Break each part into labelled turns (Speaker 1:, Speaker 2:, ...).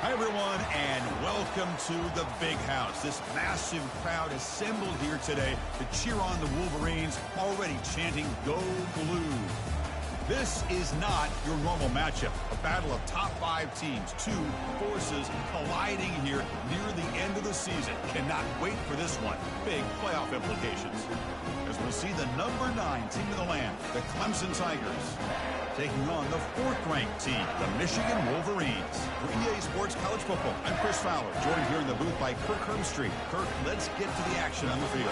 Speaker 1: Hi, everyone, and welcome to the Big House. This massive crowd assembled here today to cheer on the Wolverines, already chanting, "Go Blue." This is not your normal matchup, a battle of top 5 teams, 2 forces colliding here near the end of the season. Cannot wait for this one. Big playoff implications. As we'll see the number 9 team in the land, the Clemson Tigers, taking on the 4th-ranked team, the Michigan Wolverines. For EA Sports College Football, I'm Chris Fowler, joined here in the booth by Kirk Hermstreet. Kirk, let's get to the action on the field.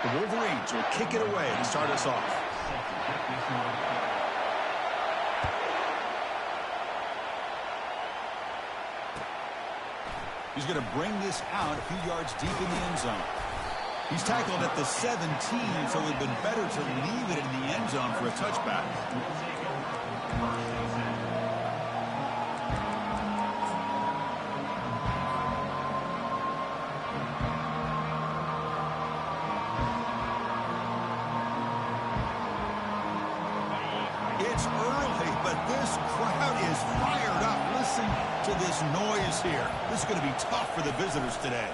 Speaker 1: The Wolverines will kick it away to start us off. He's going to bring this out a few yards deep in the end zone. He's tackled at the 17, so it would have been better to leave it in the end zone for a touchback. It's early, but this crowd is fired up. Listen to this noise here. This is going to be tough for the visitors today.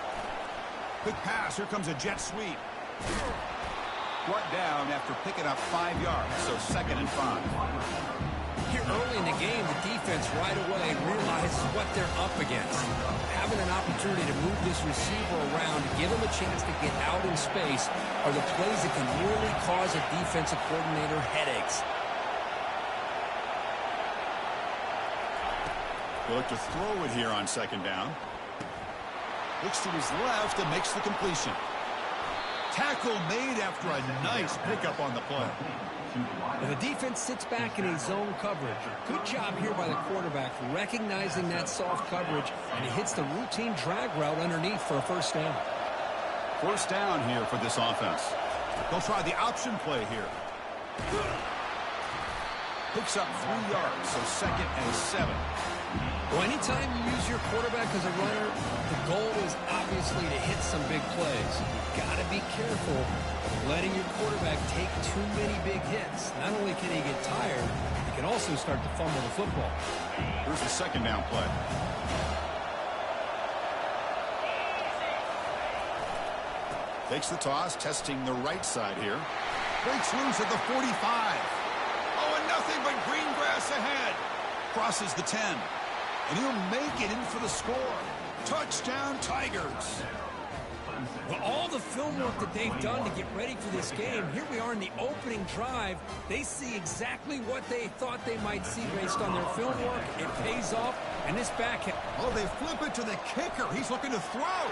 Speaker 1: Quick pass. Here comes a jet sweep. Brought down after picking up 5 yards, so 2nd and 5.
Speaker 2: Here early in the game, the defense right away realizes what they're up against. Having an opportunity to move this receiver around, give him a chance to get out in space, are the plays that can really cause a defensive coordinator headaches.
Speaker 1: He'll look to throw it here on 2nd down. Looks to his left and makes the completion. Tackle made after a nice pickup on the play.
Speaker 2: Well, the defense sits back in a zone coverage. Good job here by the quarterback recognizing that soft coverage, and he hits the routine drag route underneath for a 1st down.
Speaker 1: 1st down here for this offense. They'll try the option play here. Picks up 3 yards, so 2nd and 7.
Speaker 2: Well, anytime you use your quarterback as a runner, the goal is obviously to hit some big plays. You've got to be careful of letting your quarterback take too many big hits. Not only can he get tired, he can also start to fumble the football.
Speaker 1: Here's the 2nd down play. Takes the toss, testing the right side here. Breaks loose at the 45. Oh, and nothing but green grass ahead. Crosses the 10. And he'll make it in for the score. Touchdown, Tigers.
Speaker 2: Well, all the film work that they've done to get ready for this game, here we are in the opening drive. They see exactly what they thought they might see based on their film work. It pays off, and this back...
Speaker 1: Oh, they flip it to the kicker. He's looking to throw.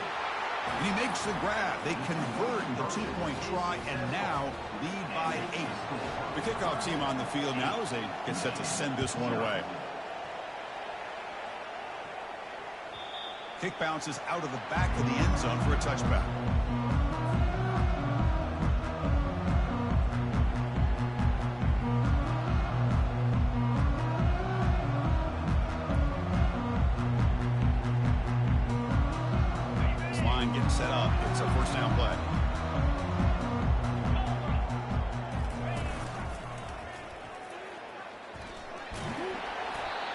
Speaker 1: And he makes the grab. They convert the 2-point try and now lead by 8. The kickoff team on the field now as they get set to send this one away. Kick bounces out of the back of the end zone for a touchback. This line getting set up. It's a 1st down play.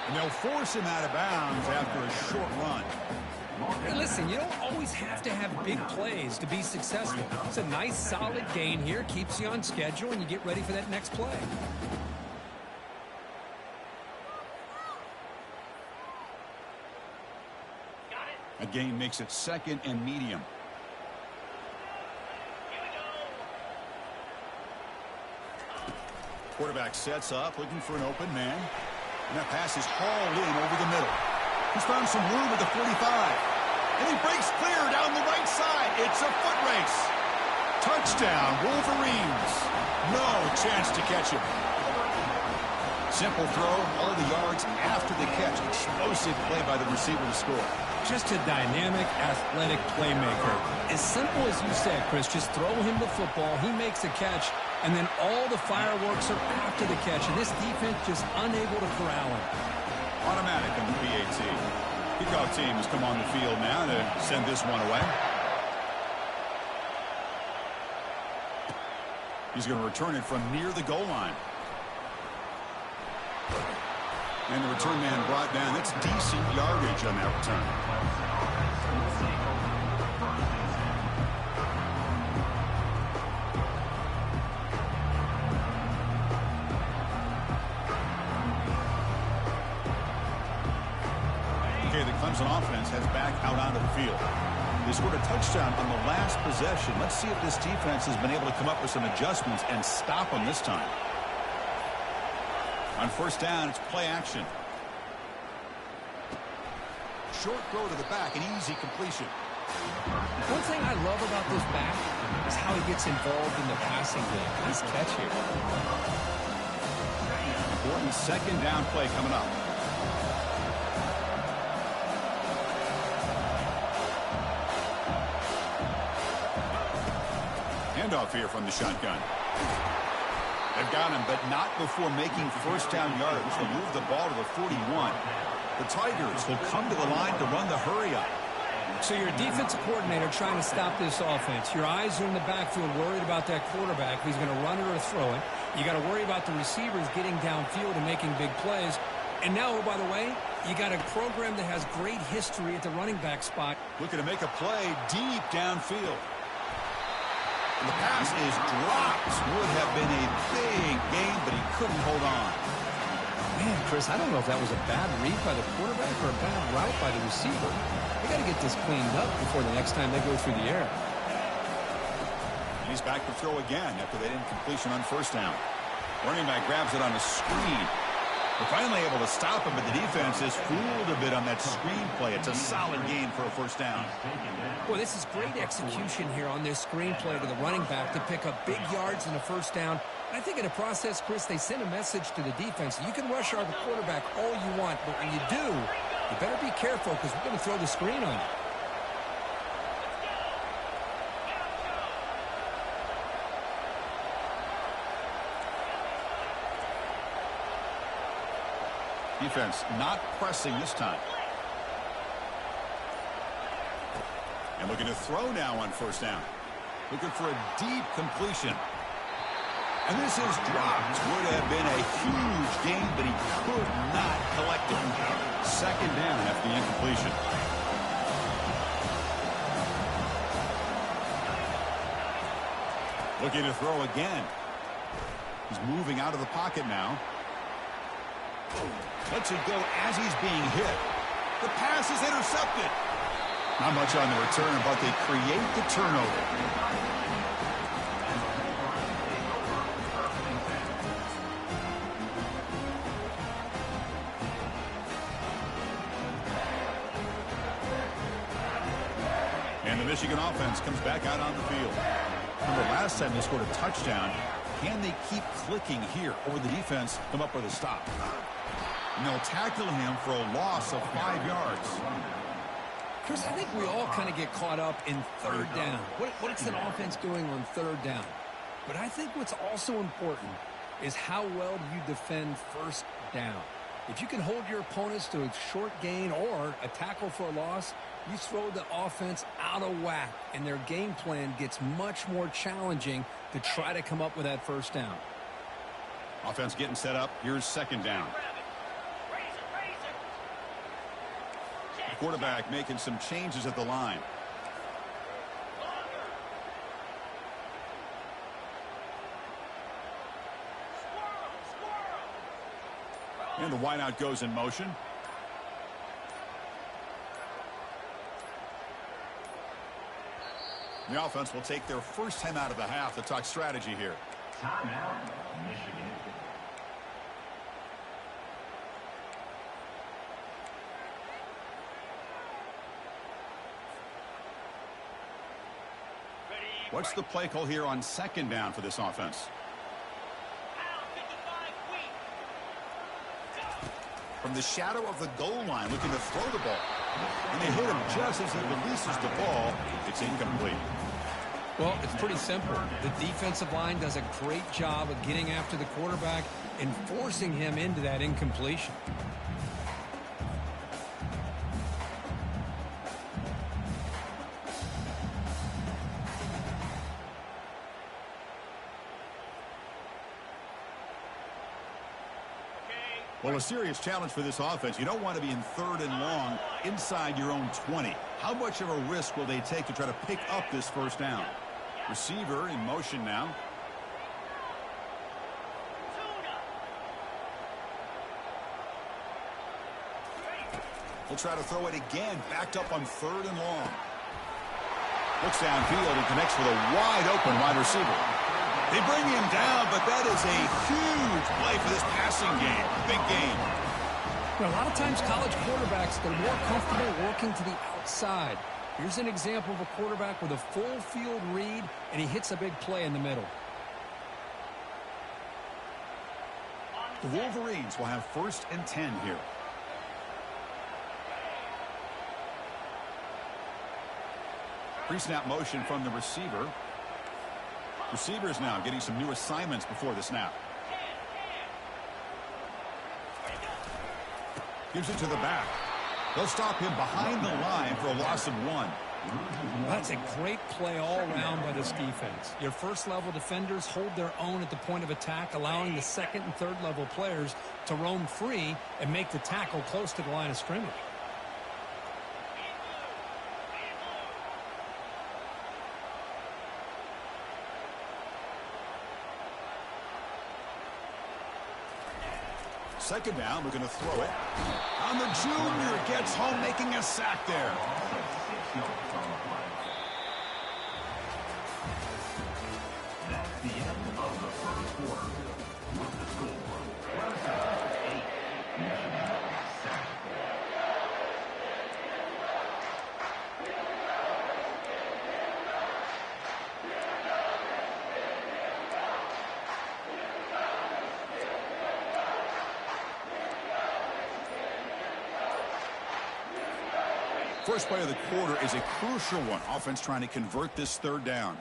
Speaker 1: And they'll force him out of bounds after a short run.
Speaker 2: Hey, listen, you don't always have to have big plays to be successful. It's a nice, solid gain here. Keeps you on schedule, and you get ready for that next play.
Speaker 1: A gain makes it 2nd and medium. Quarterback sets up, looking for an open man. And that pass is hauled in over the middle. He's found some room at the 45. And he breaks clear down the right side. It's a foot race. Touchdown, Wolverines. No chance to catch him. Simple throw, all the yards after the catch. Explosive play by the receiver to score.
Speaker 2: Just a dynamic, athletic playmaker. As simple as you said, Chris, just throw him the football. He makes a catch, and then all the fireworks are after the catch. And this defense just unable to corral him.
Speaker 1: Automatic on the PAT. Kickoff team has come on the field now to send this one away. He's going to return it from near the goal line. And the return man brought down. That's decent yardage on that return. Okay, the Clemson offense heads back out onto the field. They scored a touchdown on the last possession. Let's see if this defense has been able to come up with some adjustments and stop them this time. On first down, it's play action. Short throw to the back, an easy completion.
Speaker 2: One thing I love about this back is how he gets involved in the passing game. Nice catch here.
Speaker 1: Important second down play coming up. Handoff here from the shotgun. They've got him, but not before making first down yards to move the ball to the 41. The Tigers will come to the line to run the hurry up.
Speaker 2: So you're a defensive coordinator trying to stop this offense. Your eyes are in the backfield worried about that quarterback. He's going to run it or throw it. You got to worry about the receivers getting downfield and making big plays. And now, oh, by the way, you got a program that has great history at the running back spot.
Speaker 1: Looking to make a play deep downfield. And the pass is dropped. Would have been a big game, but he couldn't hold on.
Speaker 2: Man, Chris, I don't know if that was a bad read by the quarterback or a bad route by the receiver. They got to get this cleaned up before the next time they go through the air.
Speaker 1: And he's back to throw again after that incompletion on first down. Running back grabs it on a screen. They're finally able to stop him, but the defense is fooled a bit on that screen play. It's a solid gain for a first down.
Speaker 2: Boy, this is great execution here on this screen play to the running back to pick up big yards in the first down. I think in the process, Chris, they send a message to the defense. You can rush our quarterback all you want, but when you do, you better be careful because we're going to throw the screen on you.
Speaker 1: Defense not pressing this time. And looking to throw now on first down. Looking for a deep completion. And this is dropped. Would have been a huge gain, but he could not collect it. Second down after the incompletion. Looking to throw again. He's moving out of the pocket now. Lets it go as he's being hit. The pass is intercepted. Not much on the return, but they create the turnover. And the Michigan offense comes back out on the field. Remember, last time they scored a touchdown. Can they keep clicking here, or will the defense come up with a stop? And they'll tackle him for a loss of 5 yards.
Speaker 2: Chris, I think we all kind of get caught up in third down. What's an offense doing on third down? But I think what's also important is how well do you defend first down. If you can hold your opponents to a short gain or a tackle for a loss, you throw the offense out of whack, and their game plan gets much more challenging to try to come up with that first down.
Speaker 1: Offense getting set up. Here's second down. The quarterback making some changes at the line. And the wideout goes in motion. The offense will take their first time out of the half to talk strategy here.
Speaker 3: Timeout, Michigan.
Speaker 1: What's the play call here on second down for this offense? From the shadow of the goal line, looking to throw the ball. And they hit him just as he releases the ball. It's incomplete.
Speaker 2: Well, it's pretty simple. The defensive line does a great job of getting after the quarterback and forcing him into that incompletion.
Speaker 1: Well, a serious challenge for this offense. You don't want to be in 3rd and long inside your own 20. How much of a risk will they take to try to pick up this first down? Receiver in motion now. He'll try to throw it again, backed up on 3rd and long. Looks downfield and connects with a wide-open wide receiver. They bring him down, but that is a huge play for this passing game. Big game.
Speaker 2: You know, a lot of times college quarterbacks, they're more comfortable working to the outside. Here's an example of a quarterback with a full field read, and he hits a big play in the middle.
Speaker 1: The Wolverines will have 1st and 10 here. Pre-snap motion from the receiver. Receivers now getting some new assignments before the snap. Gives it to the back. They'll stop him behind the line for a loss of 1.
Speaker 2: That's a great play all around by this defense. Your first-level defenders hold their own at the point of attack, allowing the 2nd and 3rd-level players to roam free and make the tackle close to the line of scrimmage.
Speaker 1: Second down, we're going to throw it. And the junior gets home, making a sack there.
Speaker 3: That's the end of the first quarter. With the score, 8, Michigan 7.
Speaker 1: First play of the quarter is a crucial one. Offense trying to convert this 3rd down.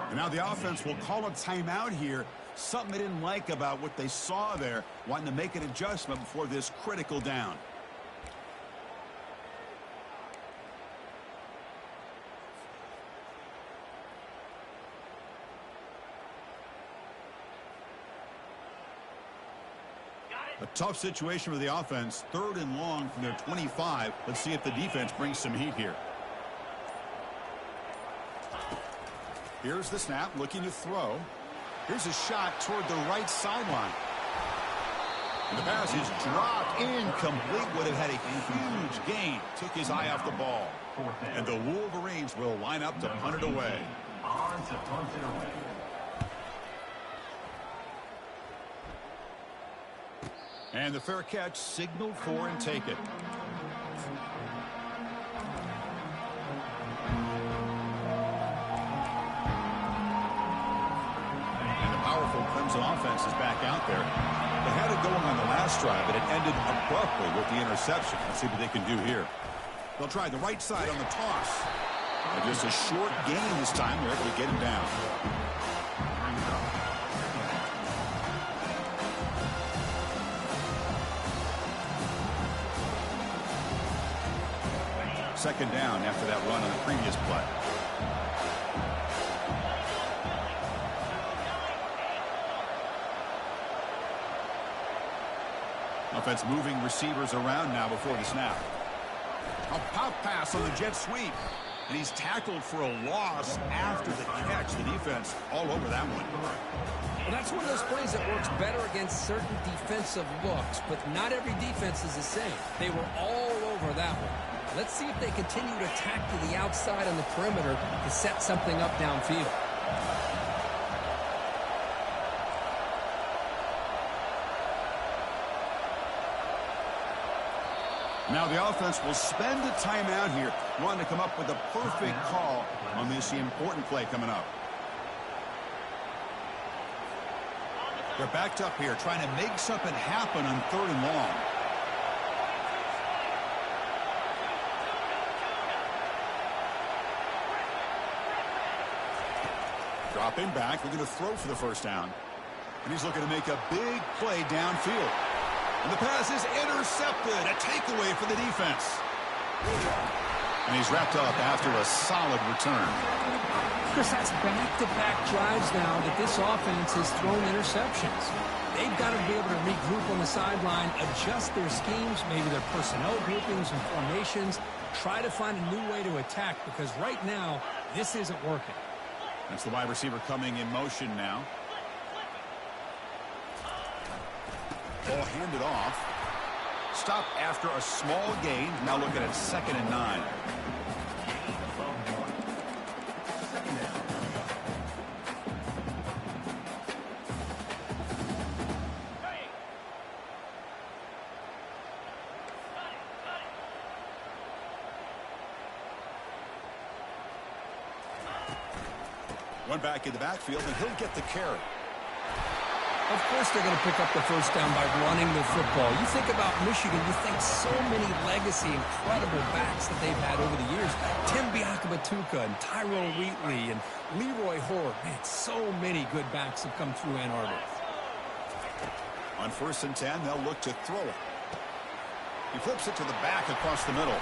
Speaker 1: And now the offense will call a timeout here. Something they didn't like about what they saw there. Wanting to make an adjustment before this critical down. A tough situation for the offense. 3rd and long from their 25. Let's see if the defense brings some heat here. Here's the snap, looking to throw. Here's a shot toward the right sideline. And the pass is dropped, incomplete. Would have had a huge gain. Took his eye off the ball. And the Wolverines will line up to punt it away.
Speaker 3: On to punt it away.
Speaker 1: And the fair catch signaled for and take it. And the powerful Clemson offense is back out there. They had it going on the last drive, but it ended abruptly with the interception. Let's see what they can do here. They'll try the right side on the toss. And just a short gain this time. They're able to get him down. Second down after that run on the previous play. Offense moving receivers around now before the snap. A pop pass on the jet sweep. And he's tackled for a loss after the catch. The defense all over that one.
Speaker 2: Well, that's one of those plays that works better against certain defensive looks, but not every defense is the same. They were all over that one. Let's see if they continue to attack to the outside on the perimeter to set something up downfield.
Speaker 1: Now the offense will spend a timeout here, wanting to come up with a perfect call on this important play coming up. They're backed up here, trying to make something happen on 3rd and long. Dropping back, looking to throw for the first down. And he's looking to make a big play downfield. And the pass is intercepted. A takeaway for the defense. And he's wrapped up after a solid return.
Speaker 2: Chris, that's back-to-back drives now that this offense has thrown interceptions. They've got to be able to regroup on the sideline, adjust their schemes, maybe their personnel groupings and formations, try to find a new way to attack, because right now, this isn't working.
Speaker 1: That's the wide receiver coming in motion now. Ball handed off. Stop after a small gain. Now looking at 2nd and 9. One back in the backfield, and he'll get the carry.
Speaker 2: Of course they're going to pick up the first down by running the football. You think about Michigan, you think so many legacy, incredible backs that they've had over the years. Tim Biakabatuka and Tyrone Wheatley and Leroy Hoare. Man, so many good backs have come through Ann Arbor.
Speaker 1: On 1st and 10, they'll look to throw it. He flips it to the back across the middle.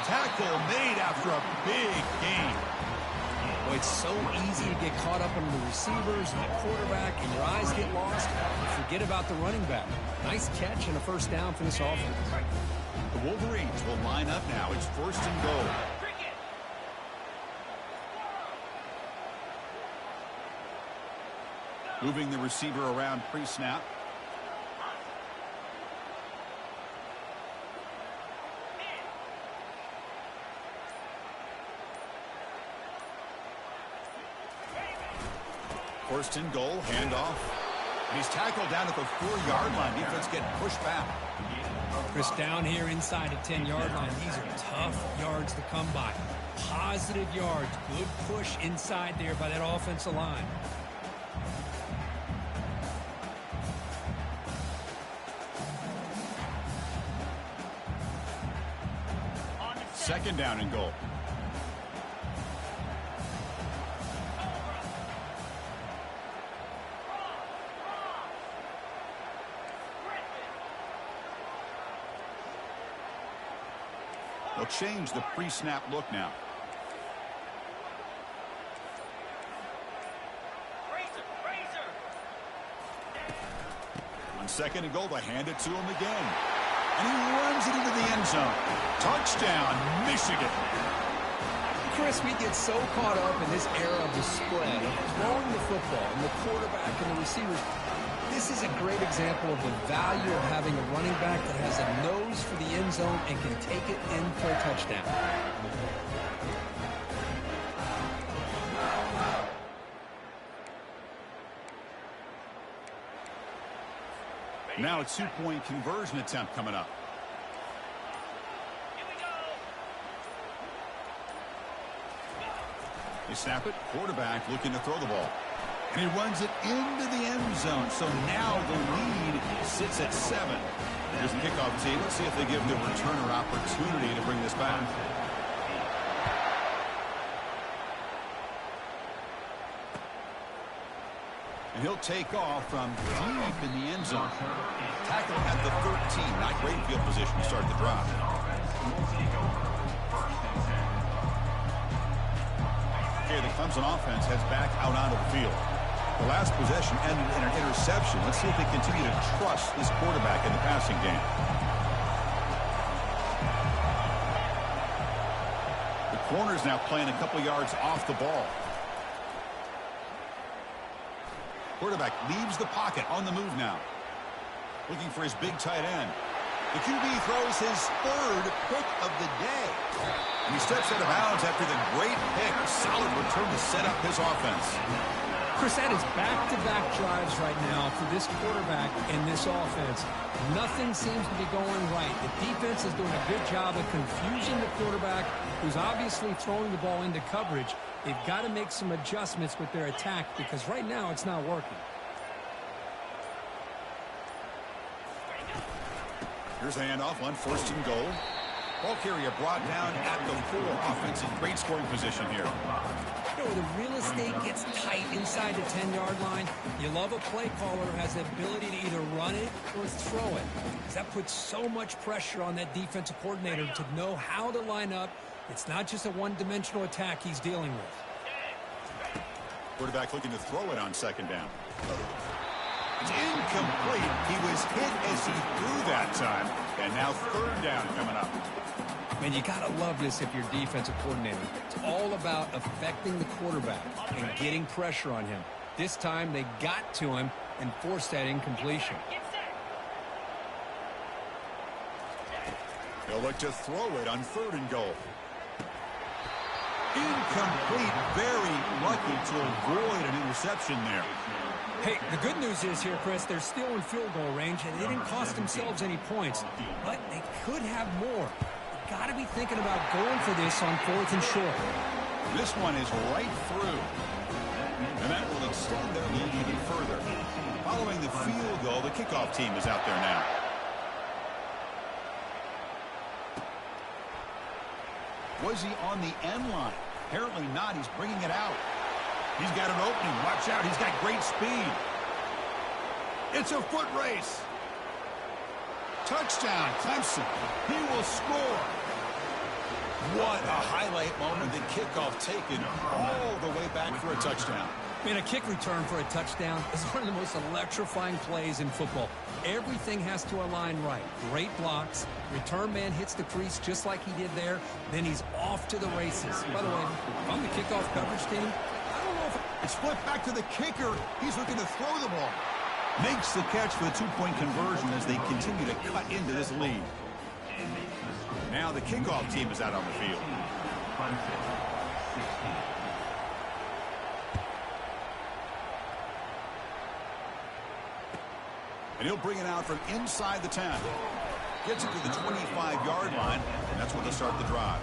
Speaker 1: Tackle made after a big gain.
Speaker 2: Boy, it's so easy to get caught up on the receivers and the quarterback, and your eyes get lost. You forget about the running back. Nice catch and a first down for this offense.
Speaker 1: The Wolverines will line up now. It's 1st and goal. Moving the receiver around pre-snap. First and goal, handoff. And he's tackled down at the 4-yard line. Defense getting pushed back.
Speaker 2: Chris, down here inside the 10-yard line, these are tough yards to come by. Positive yards, good push inside there by that offensive line.
Speaker 1: Second down and goal. They'll change the pre-snap look now. On 2nd and goal, they hand it to him again. And he runs it into the end zone. Touchdown, Michigan.
Speaker 2: Chris, we get so caught up in this era of the spread, of throwing the football, and the quarterback and the receivers. This is a great example of the value of having a running back that has a nose for the end zone and can take it in for a touchdown.
Speaker 1: Now a 2-point conversion attempt coming up. They snap it. Quarterback looking to throw the ball. And he runs it into the end zone. So now the lead sits at 7. Here's the kickoff team. Let's see if they give the returner opportunity to bring this back. And he'll take off from deep in the end zone. Tackle at the 13. Not great field position to start the drive. Okay, the Clemson offense heads back out onto the field. The last possession ended in an interception. Let's see if they continue to trust this quarterback in the passing game. The corner's now playing a couple yards off the ball. Quarterback leaves the pocket on the move now. Looking for his big tight end. The QB throws his 3rd pick of the day. And he steps out of bounds after the great pick. A solid return to set up his offense.
Speaker 2: Chris, that is back-to-back drives right now for this quarterback and this offense. Nothing seems to be going right. The defense is doing a good job of confusing the quarterback, who's obviously throwing the ball into coverage. They've got to make some adjustments with their attack because right now it's not working.
Speaker 1: Here's the handoff on 1st and goal. Ball carrier brought down at the 4. Offensive great scoring position here.
Speaker 2: You know, the real estate gets tight inside the 10-yard line. You love a play caller who has the ability to either run it or throw it. That puts so much pressure on that defensive coordinator to know how to line up. It's not just a one-dimensional attack he's dealing with.
Speaker 1: Quarterback looking to throw it on second down. It's incomplete. He was hit as he threw that time. And now third down coming up.
Speaker 2: Man, you got to love this if you're defensive coordinator. It's all about affecting the quarterback and getting pressure on him. This time they got to him and forced that incompletion.
Speaker 1: They'll look to throw it on third and goal. Incomplete. Very lucky to avoid an interception there.
Speaker 2: Hey, the good news is here, Chris, they're still in field goal range, and they didn't cost themselves any points. But they could have more. You've got to be thinking about going for this on 4th and short.
Speaker 1: This one is right through. And that will extend their lead even further. Following the field goal, the kickoff team is out there now. Was he on the end line? Apparently not. He's bringing it out. He's got an opening. Watch out. He's got great speed. It's a foot race. Touchdown, Clemson. He will score. What a highlight moment. The kickoff taken all the way back for a touchdown.
Speaker 2: Man, a kick return for a touchdown is one of the most electrifying plays in football. Everything has to align right. Great blocks. Return man hits the crease just like he did there. Then he's off to the races. By the way, if I'm the kickoff coverage team, I don't know if
Speaker 1: it's flipped back to the kicker. He's looking to throw the ball. Makes the catch for the two-point conversion as they continue to cut into this lead. Now the kickoff team is out on the field. And he'll bring it out from inside the 10. Gets it to the 25-yard line, and that's where they'll start the drive.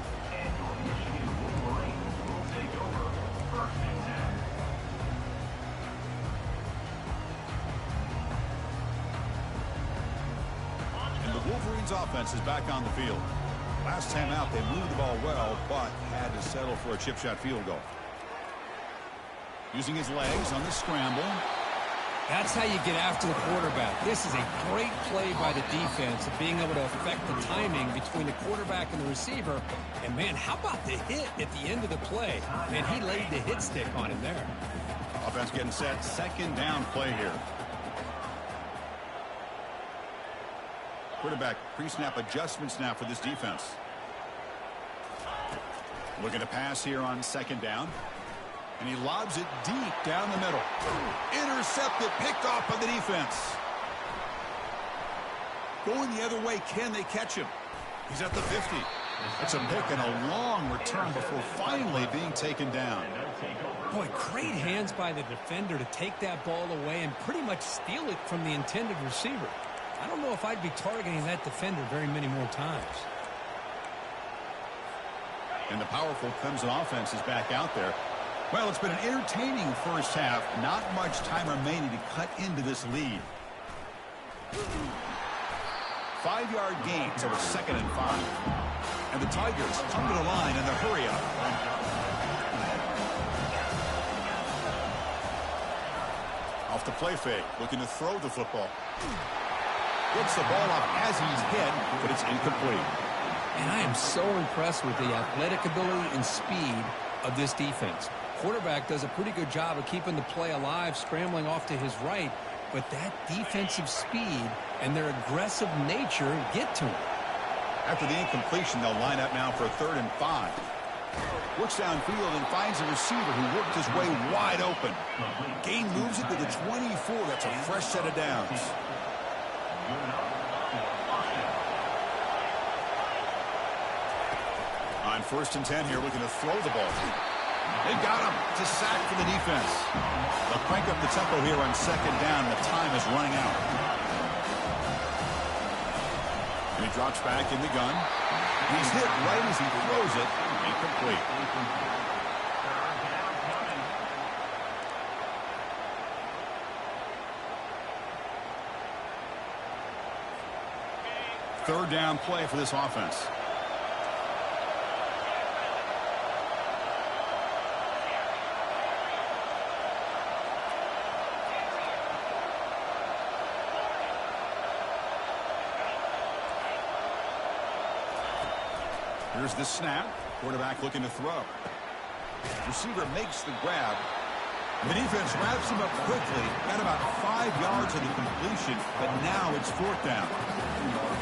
Speaker 1: And the Wolverines' offense is back on the field. Last time out, they moved the ball well, but had to settle for a chip shot field goal. Using his legs on the scramble.
Speaker 2: That's how you get after the quarterback. This is a great play by the defense of being able to affect the timing between the quarterback and the receiver. And, man, how about the hit at the end of the play? Man, he laid the hit stick on him there.
Speaker 1: Offense getting set. Second down play here. Quarterback pre-snap adjustments now for this defense. Looking to pass here on second down. And he lobs it deep down the middle. Intercepted, picked off by the defense. Going the other way, can they catch him? He's at the 50. It's a pick and a long return before finally being taken down.
Speaker 2: Boy, great hands by the defender to take that ball away and pretty much steal it from the intended receiver. I don't know if I'd be targeting that defender very many more times.
Speaker 1: And the powerful Clemson offense is back out there. Well, it's been an entertaining first half. Not much time remaining to cut into this lead. 5-yard gain, so it's 2nd and 5. And the Tigers come to the line in the hurry up. Off the play fake, looking to throw the football. Gets the ball off as he's hit, but it's incomplete.
Speaker 2: And I am so impressed with the athletic ability and speed of this defense. Quarterback does a pretty good job of keeping the play alive, scrambling off to his right, but that defensive speed and their aggressive nature get to him.
Speaker 1: After the incompletion, they'll line up now for 3rd and 5. Works downfield and finds a receiver who worked his way wide open. Gain moves it to the 24. That's a fresh set of downs. On 1st and 10 here, looking to throw the ball. They got him. It's a sack for the defense. They'll crank up the tempo here on 2nd down. The time is running out. And he drops back in the gun. He's hit right as he throws it. Incomplete. Third down play for this offense. Here's the snap. Quarterback looking to throw. Receiver makes the grab. The defense wraps him up quickly at about 5 yards of the completion, but now it's 4th down.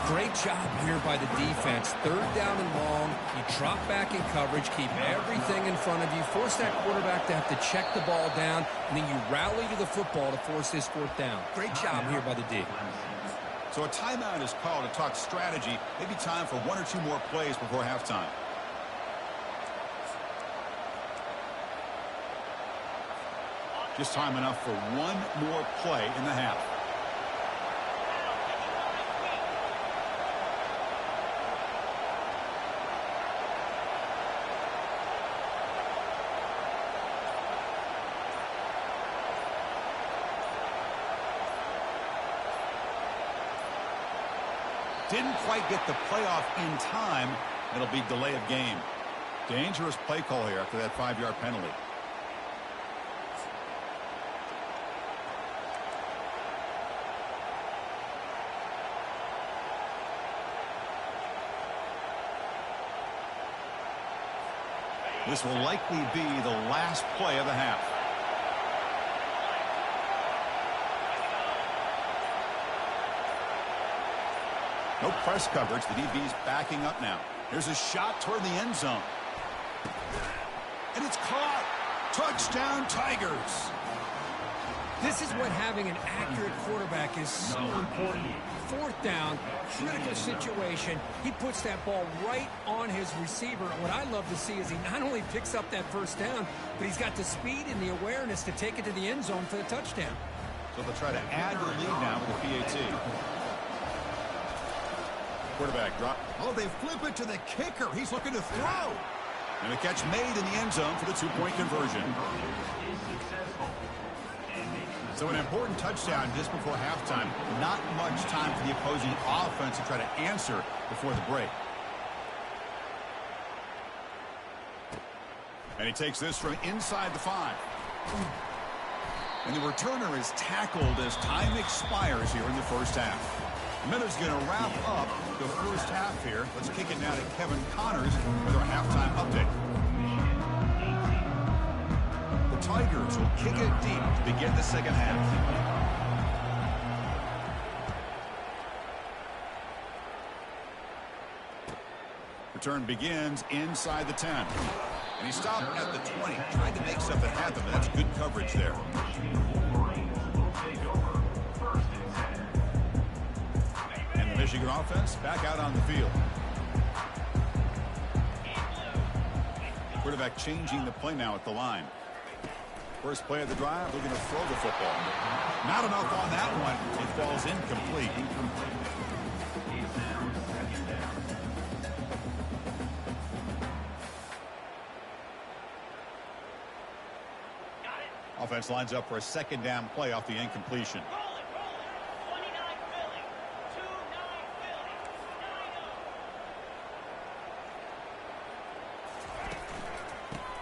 Speaker 2: Great job here by the defense. 3rd down and long. You drop back in coverage, keep everything in front of you, force that quarterback to have to check the ball down, and then you rally to the football to force this 4th down. Great job here by the D.
Speaker 1: So a timeout is called to talk strategy. Maybe time for 1 or 2 more plays before halftime. Just time enough for 1 more play in the half. Didn't quite get the playoff in time. It'll be delay of game. Dangerous play call here after that 5-yard penalty. This will likely be the last play of the half. No press coverage. The DB's backing up now. Here's a shot toward the end zone. And it's caught. Touchdown, Tigers.
Speaker 2: This is what having an accurate quarterback is so important. 4th down, critical situation. He puts that ball right on his receiver. What I love to see is he not only picks up that 1st down, but he's got the speed and the awareness to take it to the end zone for the touchdown.
Speaker 1: So they'll try to add the lead now with the PAT. Quarterback drop. Oh, they flip it to the kicker. He's looking to throw. And a catch made in the end zone for the 2-point conversion. So an important touchdown just before halftime. Not much time for the opposing offense to try to answer before the break. And he takes this from inside the 5. And the returner is tackled as time expires here in the first half. Miller's going to wrap up the first half here. Let's kick it now to Kevin Connors with our halftime update. The Tigers will kick it deep to begin the second half. Return begins inside the 10. And he stopped at the 20, trying to make something happen, but that's good coverage there. Michigan offense back out on the field. Quarterback changing the play now at the line. First play of the drive, looking to throw the football. Not enough on that one. It falls incomplete. Offense lines up for a 2nd down play off the incompletion.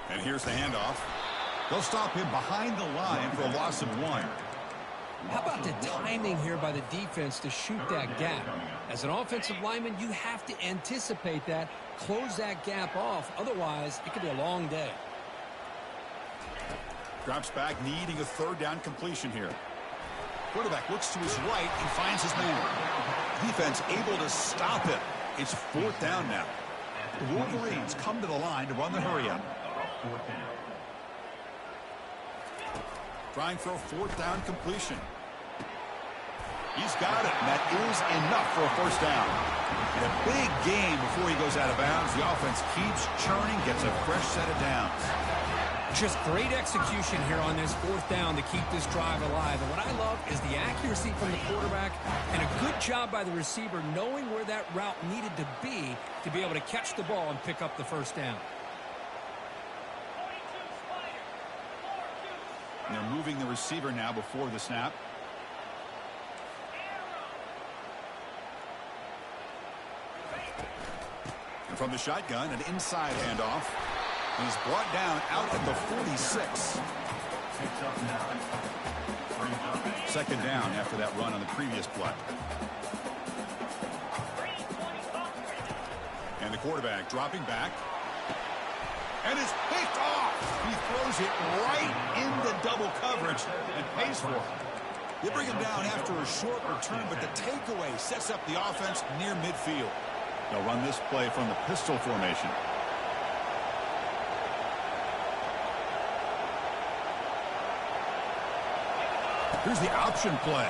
Speaker 1: And here's the handoff. They'll stop him behind the line for a loss of 1.
Speaker 2: How about the timing here by the defense to shoot that gap? As an offensive lineman, you have to anticipate that, close that gap off. Otherwise, it could be a long day.
Speaker 1: Drops back, needing a 3rd down completion here. Quarterback looks to his right and finds his man. Defense able to stop it. It's 4th down now. The Wolverines come to the line to run the hurry-up. Trying for a 4th down completion. He's got it, and that is enough for a 1st down. In a big game before he goes out of bounds, the offense keeps churning, gets a fresh set of downs.
Speaker 2: Just great execution here on this 4th down to keep this drive alive. And what I love is the accuracy from the quarterback and a good job by the receiver knowing where that route needed to be able to catch the ball and pick up the 1st down.
Speaker 1: And they're moving the receiver now before the snap. And from the shotgun, an inside handoff. He's brought down out at the 46. 2nd down after that run on the previous play. And the quarterback dropping back. And it's picked off. He throws it right into double coverage and pays for it. They bring him down after a short return, but the takeaway sets up the offense near midfield. They'll run this play from the pistol formation. Here's the option play.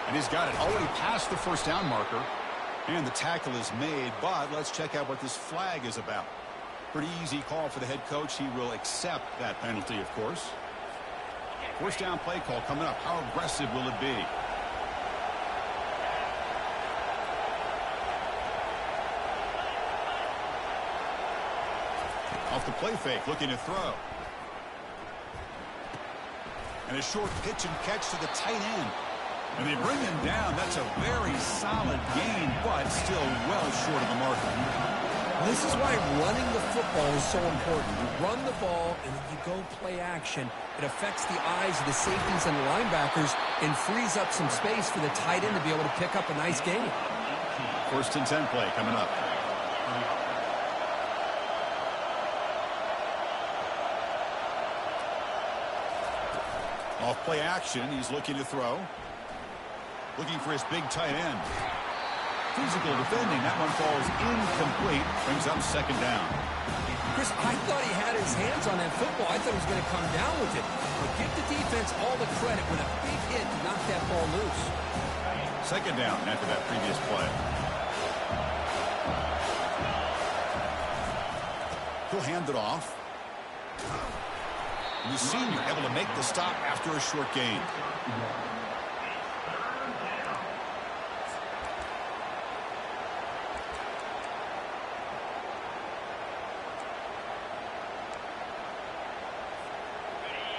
Speaker 1: And he's got it already past the first down marker. And the tackle is made, but let's check out what this flag is about. Pretty easy call for the head coach. He will accept that penalty, of course. First down play call coming up. How aggressive will it be? Off the play fake, looking to throw. And a short pitch and catch to the tight end. And they bring him down. That's a very solid gain, but still well short of the mark.
Speaker 2: This is why running the football is so important. You run the ball, and then you go play action. It affects the eyes of the safeties and the linebackers and frees up some space for the tight end to be able to pick up a nice gain.
Speaker 1: First and 10 play coming up. Off play action, he's looking to throw. Looking for his big tight end. Physical defending. That one falls incomplete. Brings up second down.
Speaker 2: Chris, I thought he had his hands on that football. I thought he was going to come down with it. But give the defense all the credit with a big hit to knock that ball loose.
Speaker 1: Second down after that previous play. He'll hand it off. The senior able to make the stop after a short gain.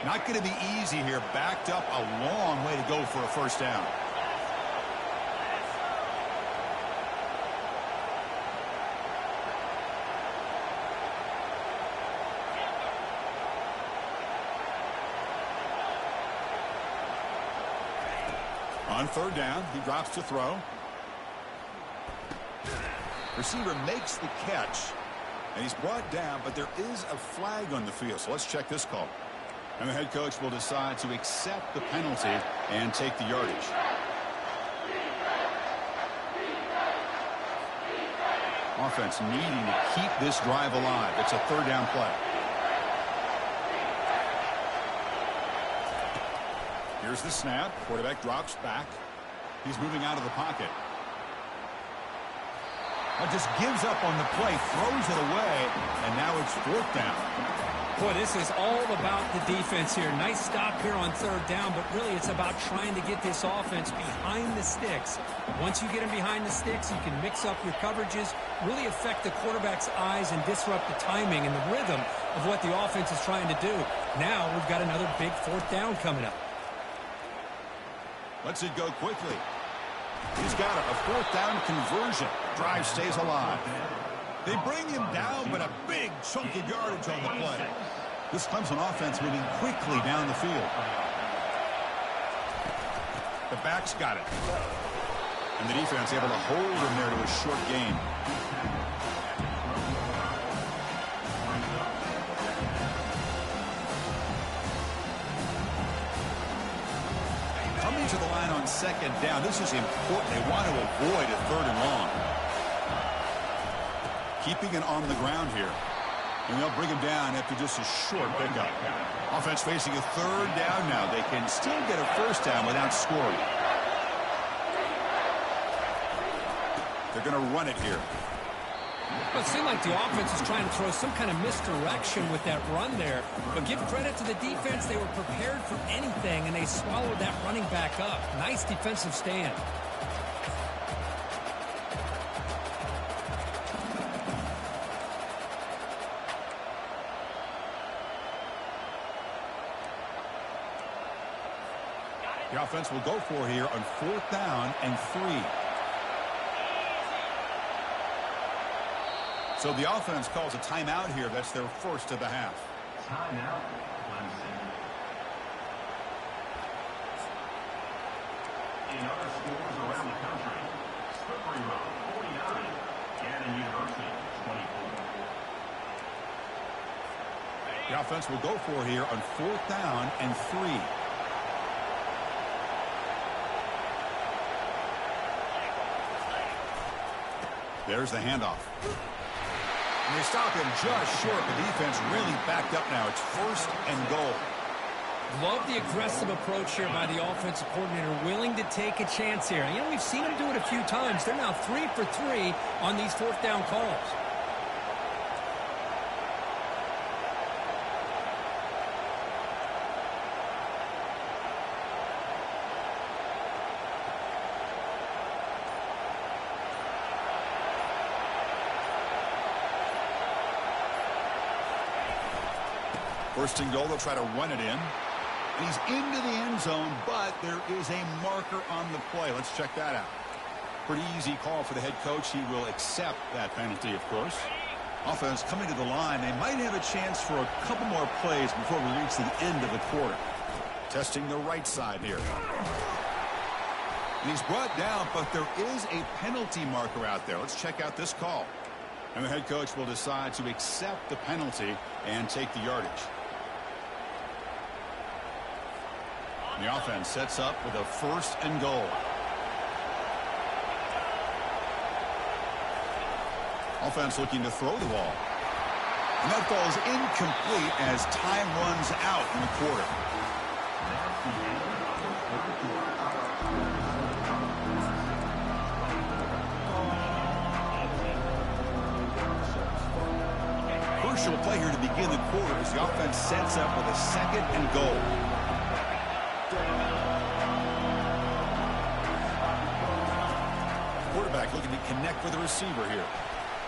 Speaker 1: Not going to be easy here. Backed up a long way to go for a first down. On third down, he drops to throw. Receiver makes the catch, and he's brought down, but there is a flag on the field. So let's check this call. And the head coach will decide to accept the penalty and take the yardage. Offense needing to keep this drive alive. It's a third down play. Here's the snap. Quarterback drops back. He's moving out of the pocket. Just gives up on the play, throws it away, and now it's fourth down.
Speaker 2: Boy, this is all about the defense here. Nice stop here on third down, but really it's about trying to get this offense behind the sticks. Once you get them behind the sticks, you can mix up your coverages, really affect the quarterback's eyes and disrupt the timing and the rhythm of what the offense is trying to do. Now we've got another big fourth down coming up.
Speaker 1: Lets it go quickly. He's got a fourth down conversion. Drive stays alive. They bring him down, but a big chunk of yardage on the play. This Clemson offense moving quickly down the field. The back's got it. And the defense able to hold him there to a short gain. Coming to the line on second down. This is important. They want to avoid a third and long. Keeping it on the ground here. And they'll bring him down after just a short pickup. Offense facing a third down now. They can still get a first down without scoring. They're going to run it here.
Speaker 2: Well, it seemed like the offense is trying to throw some kind of misdirection with that run there. But give credit to the defense. They were prepared for anything, and they swallowed that running back up. Nice defensive stand.
Speaker 1: The offense will go for here on fourth down and 3. So the offense calls a timeout here. That's their first of the half.
Speaker 3: Timeout, Clemson. In other schools around the country, Slippery Road 49, Gannon University 24.
Speaker 1: The offense will go for here on 4th down and 3. There's the handoff. And they stop him just short. The defense really backed up now. It's 1st and goal.
Speaker 2: Love the aggressive approach here by the offensive coordinator, willing to take a chance here. You know, we've seen him do it a few times. They're now 3 for 3 on these 4th down calls.
Speaker 1: First and goal, they'll try to run it in. And he's into the end zone, but there is a marker on the play. Let's check that out. Pretty easy call for the head coach. He will accept that penalty, of course. Offense coming to the line. They might have a chance for a couple more plays before we reach the end of the quarter. Testing the right side here. And he's brought down, but there is a penalty marker out there. Let's check out this call. And the head coach will decide to accept the penalty and take the yardage. The offense sets up with a 1st and goal. Offense looking to throw the ball. And that falls incomplete as time runs out in the quarter. Crucial play here to begin the quarter as the offense sets up with a 2nd and goal. Quarterback looking to connect with the receiver here.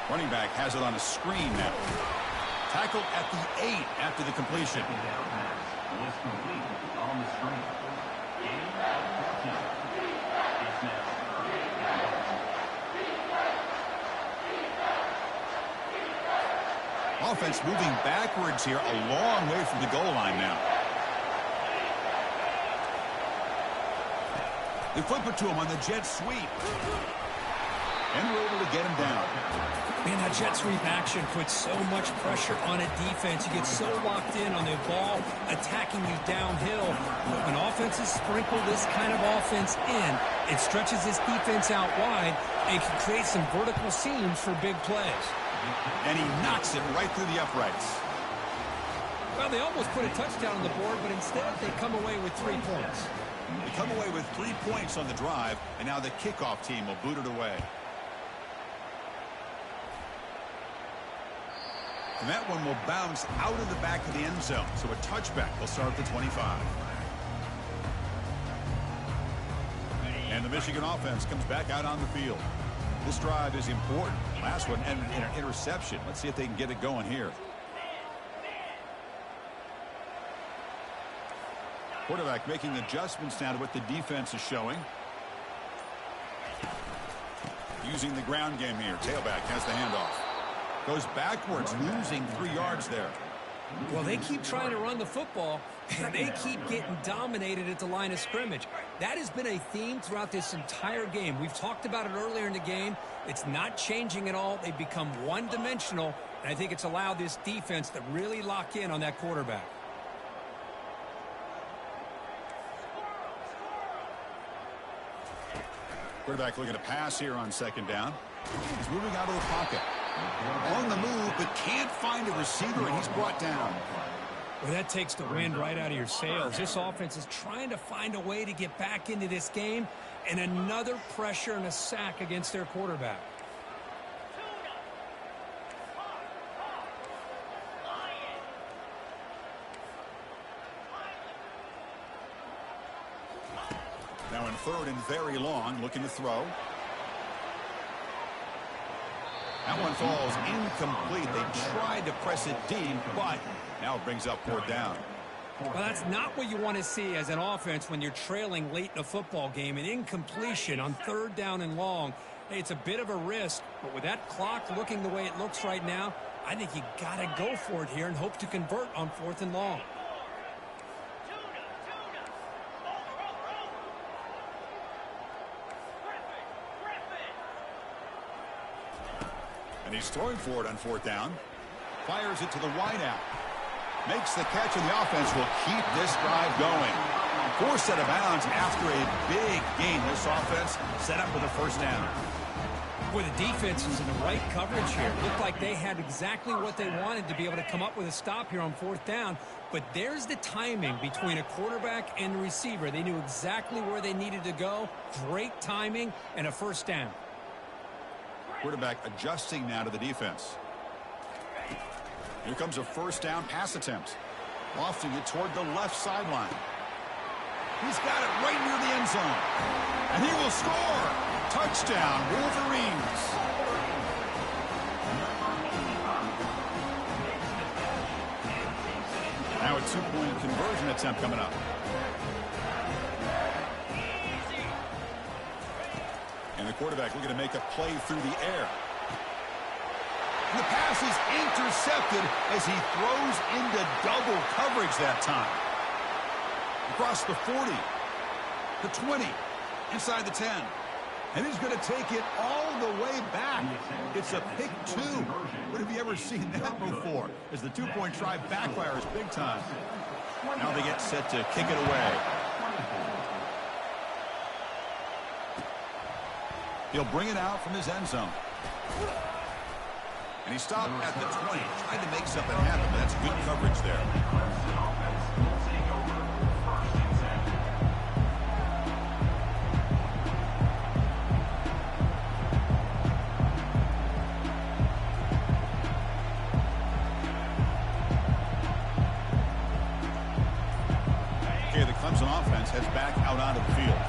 Speaker 1: Running back has it on a screen now. Tackled at the 8 after the completion. Offense moving backwards here, a long way from the goal line now. They flip it to him on the jet sweep. And we're able to get him down.
Speaker 2: Man, that jet sweep action puts so much pressure on a defense. You get so locked in on the ball attacking you downhill. When offenses sprinkle this kind of offense in, it stretches this defense out wide and can create some vertical seams for big plays.
Speaker 1: And he knocks it right through the uprights.
Speaker 2: Well, they almost put a touchdown on the board, but instead they come away with 3 points.
Speaker 1: They come away with 3 points on the drive, and now the kickoff team will boot it away. And that one will bounce out of the back of the end zone. So a touchback will start at the 25. And the Michigan offense comes back out on the field. This drive is important. Last one ended in an interception. Let's see if they can get it going here. Quarterback making adjustments now to what the defense is showing. Using the ground game here. Tailback has the handoff. Goes backwards, losing 3 yards there.
Speaker 2: Well, they keep trying to run the football, and they keep getting dominated at the line of scrimmage. That has been a theme throughout this entire game. We've talked about it earlier in the game. It's not changing at all. They've become one-dimensional, and I think it's allowed this defense to really lock in on that quarterback.
Speaker 1: Quarterback looking to pass here on 2nd down. He's moving out of the pocket. On the move, but can't find a receiver, and he's brought down.
Speaker 2: Well, that takes the wind right out of your sails. This offense is trying to find a way to get back into this game, and another pressure and a sack against their quarterback.
Speaker 1: Now in 3rd and very long, looking to throw. That one falls incomplete. They tried to press it deep, but now it brings up 4th down.
Speaker 2: Well, that's not what you want to see as an offense when you're trailing late in a football game. An incompletion on 3rd down and long. Hey, it's a bit of a risk, but with that clock looking the way it looks right now, I think you got to go for it here and hope to convert on 4th and long. And he's throwing for it on 4th down. Fires it to the wideout.
Speaker 1: Makes the catch, and the offense will keep this drive going. Forced out of bounds after a big gain. This offense set up with a first down.
Speaker 2: Boy, the defense was in the right coverage here. Looked like they had exactly what they wanted to be able to come up with a stop here on fourth down. But there's the timing between a quarterback and the receiver. They knew exactly where they needed to go. Great timing and a first down.
Speaker 1: Quarterback adjusting now to the defense. Here comes a first down pass attempt. Lofting it toward the left sideline. He's got it right near the end zone. And he will score. Touchdown, Wolverines. Now a two-point conversion attempt coming up. And the quarterback looking to make a play through the air. And the pass is intercepted as he throws into double coverage that time. Across the 40, the 20, inside the 10. And he's going to take it all the way back. It's a pick two. What have you ever seen that before? As the two-point try backfires big time. Now they get set to kick it away. He'll bring it out from his end zone. And he stopped at the 20, trying to make something happen, but that's good coverage there. Heads back out onto the field.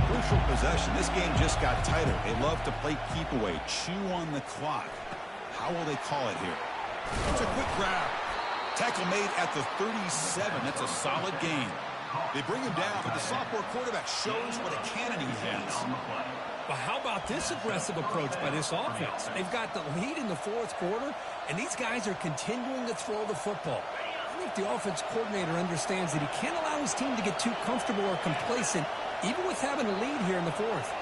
Speaker 1: Crucial possession. This game just got tighter. They love to play keep away, chew on the clock. How will they call it here? It's a quick grab. Tackle made at the 37. That's a solid gain. They bring him down, but the sophomore quarterback shows what a cannon he has.
Speaker 2: But how about this aggressive approach by this offense? They've got the lead in the fourth quarter, and these guys are continuing to throw the football. I think the offense coordinator understands that he can't allow his team to get too comfortable or complacent, even with having a lead here in the fourth.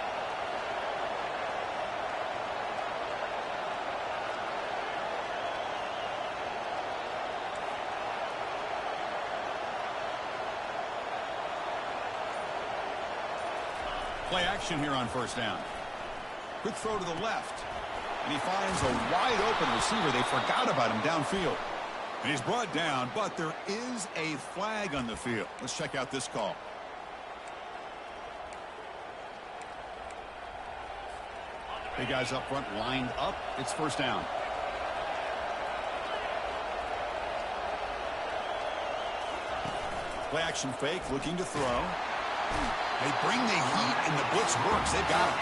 Speaker 1: Play action here on first down. Quick throw to the left. And he finds a wide open receiver. They forgot about him downfield. And he's brought down, but there is a flag on the field. Let's check out this call. Big guys up front lined up. It's first down. Play action fake, looking to throw. They bring the heat, and the blitz works. They've got it.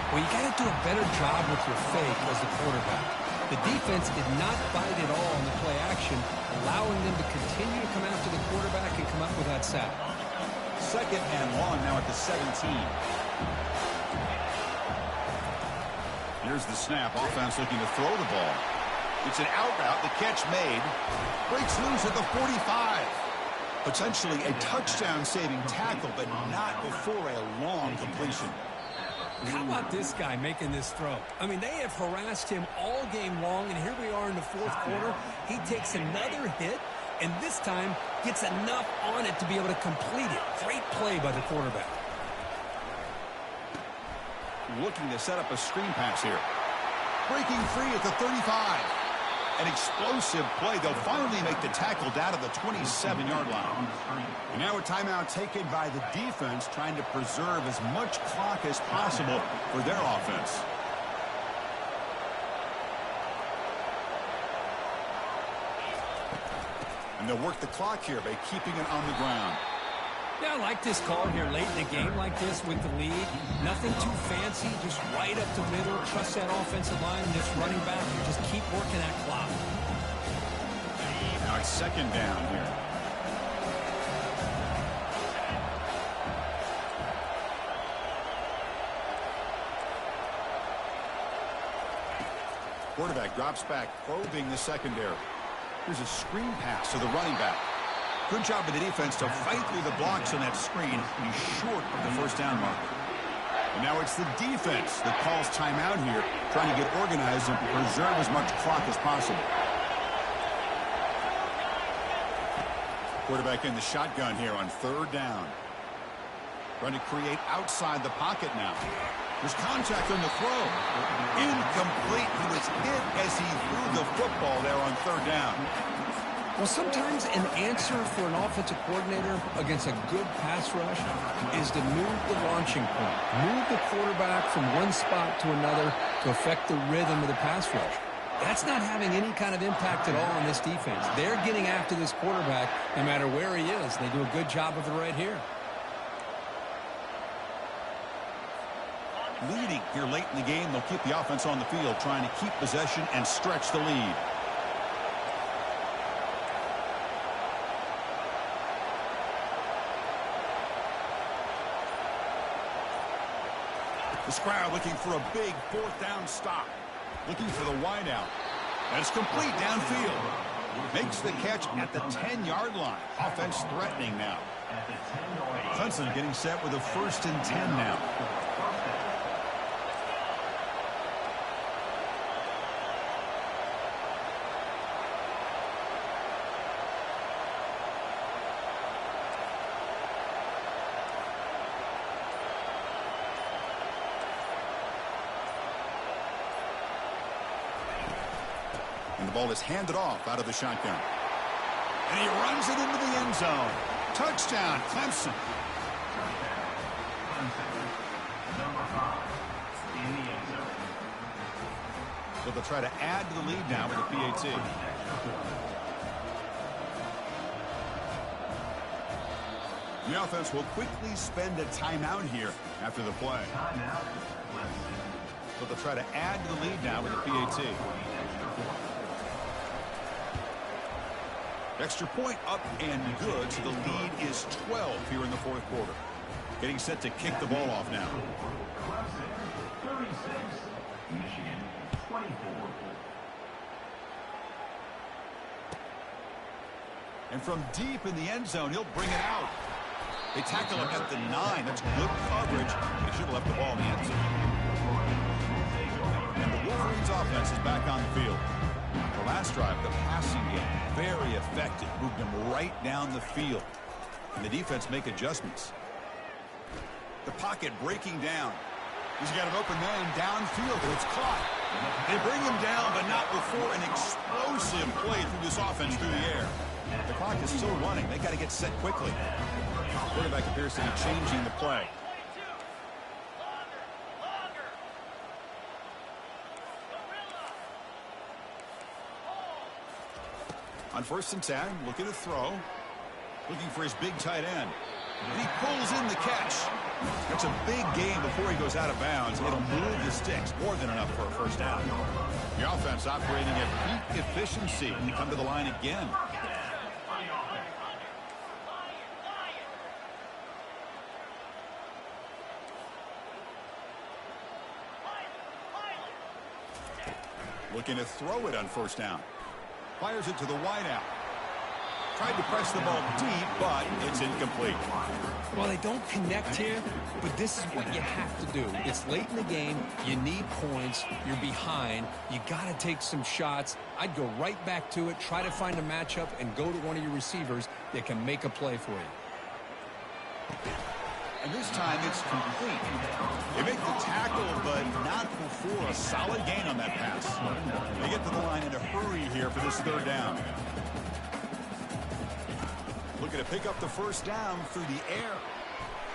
Speaker 2: Well, you got to do a better job with your fake as a quarterback. The defense did not bite at all in the play action, allowing them to continue to come after the quarterback and come up with that sack.
Speaker 1: Second and long now at the 17. Here's the snap. Offense looking to throw the ball. It's an out route. The catch made. Breaks loose at the 45. Potentially a touchdown-saving tackle, but not before a long completion.
Speaker 2: How about this guy making this throw? I mean, they have harassed him all game long, and here we are in the fourth quarter. He takes another hit, and this time gets enough on it to be able to complete it. Great play by the quarterback.
Speaker 1: Looking to set up a screen pass here. Breaking free at the 35. An explosive play. They'll finally make the tackle down to the 27-yard line. And now a timeout taken by the defense, trying to preserve as much clock as possible for their offense. And they'll work the clock here by keeping it on the ground.
Speaker 2: Yeah, I like this call here late in the game like this with the lead. Nothing too fancy, just right up the middle. Trust that offensive line and this running back and just keep working that clock.
Speaker 1: Now it's second down here. Quarterback drops back, probing the secondary. Here's a screen pass to the running back. Good job of the defense to fight through the blocks on that screen. He's short of the first down marker. And now it's the defense that calls timeout here, trying to get organized and preserve as much clock as possible. Quarterback in the shotgun here on 3rd down. Trying to create outside the pocket now. There's contact on the throw. Incomplete. He was hit as he threw the football there on 3rd down.
Speaker 2: Well, sometimes an answer for an offensive coordinator against a good pass rush is to move the launching point. Move the quarterback from one spot to another to affect the rhythm of the pass rush. That's not having any kind of impact at all on this defense. They're getting after this quarterback no matter where he is. They do a good job of it right here.
Speaker 1: Leading here late in the game, they'll keep the offense on the field, trying to keep possession and stretch the lead. The crowd looking for a big 4th down stop. Looking for the wideout. And it's complete downfield. Makes the catch at the 10-yard line. Offense threatening now. Clemson getting set with a 1st and 10 now. And the ball is handed off out of the shotgun. And he runs it into the end zone. Touchdown, Clemson.
Speaker 3: Number 5 in the end zone.
Speaker 1: So they'll try to add to the lead now with the PAT. The offense will quickly spend a timeout here after the play. So they'll try to add to the lead now with the PAT. Extra point up and good, so the lead is 12 here in the 4th quarter. Getting set to kick the ball off now.
Speaker 3: Clemson 36, Michigan 24.
Speaker 1: And from deep in the end zone, he'll bring it out. They tackle him at the 9. That's good coverage. They should have left the ball in the end zone. And the Wolverines offense is back on the field. The last drive, the passing game, very effective. Moved them right down the field. And the defense make adjustments. The pocket breaking down. He's got an open man downfield, and it's caught. They bring him down, but not before an explosive play through this offense through the air. The clock is still running. They got to get set quickly. The quarterback appears to be changing the play. On 1st and 10, looking to throw. Looking for his big tight end. And he pulls in the catch. That's a big gain before he goes out of bounds. It'll move the sticks. More than enough for a 1st down. The offense operating at peak efficiency. And they come to the line again. Looking to throw it on 1st down. Fires it to the wideout. Tried to press the ball deep, but it's incomplete.
Speaker 2: Well, they don't connect here, but this is what you have to do. It's late in the game. You need points. You're behind. You got to take some shots. I'd go right back to it, try to find a matchup, and go to one of your receivers that can make a play for you.
Speaker 1: And this time it's complete. They make the tackle, but not before a solid gain on that pass. They get to the line in a hurry here for this 3rd down. Looking to pick up the 1st down through the air.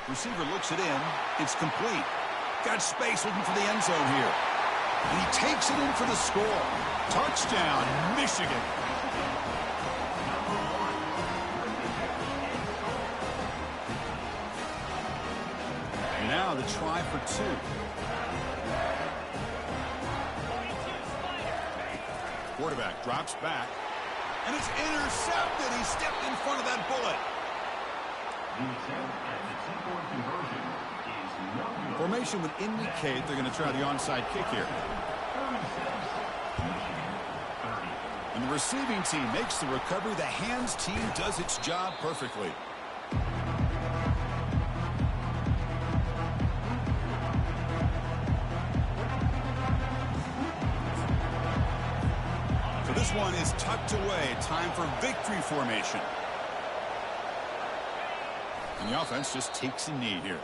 Speaker 1: Receiver looks it in. It's complete. Got space looking for the end zone here. And he takes it in for the score. Touchdown, Michigan. Now the try for 2. Quarterback drops back. And it's intercepted. He stepped in front of that bullet. Formation would indicate they're going to try the onside kick here. And the receiving team makes the recovery. The hands team does its job perfectly. This one is tucked away. Time for victory formation. And the offense just takes a knee here.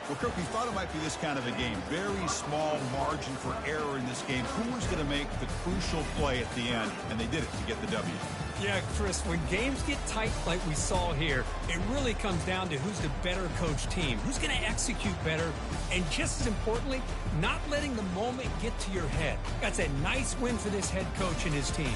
Speaker 1: Well, Kirk, we thought it might be this kind of a game. Very small margin for error in this game. Who was going to make the crucial play at the end? And they did it to get the W.
Speaker 4: Yeah, Chris, when games get tight like we saw here, it really comes down to who's the better coach team, who's going to execute better, and just as importantly, not letting the moment get to your head. That's a nice win for this head coach and his team.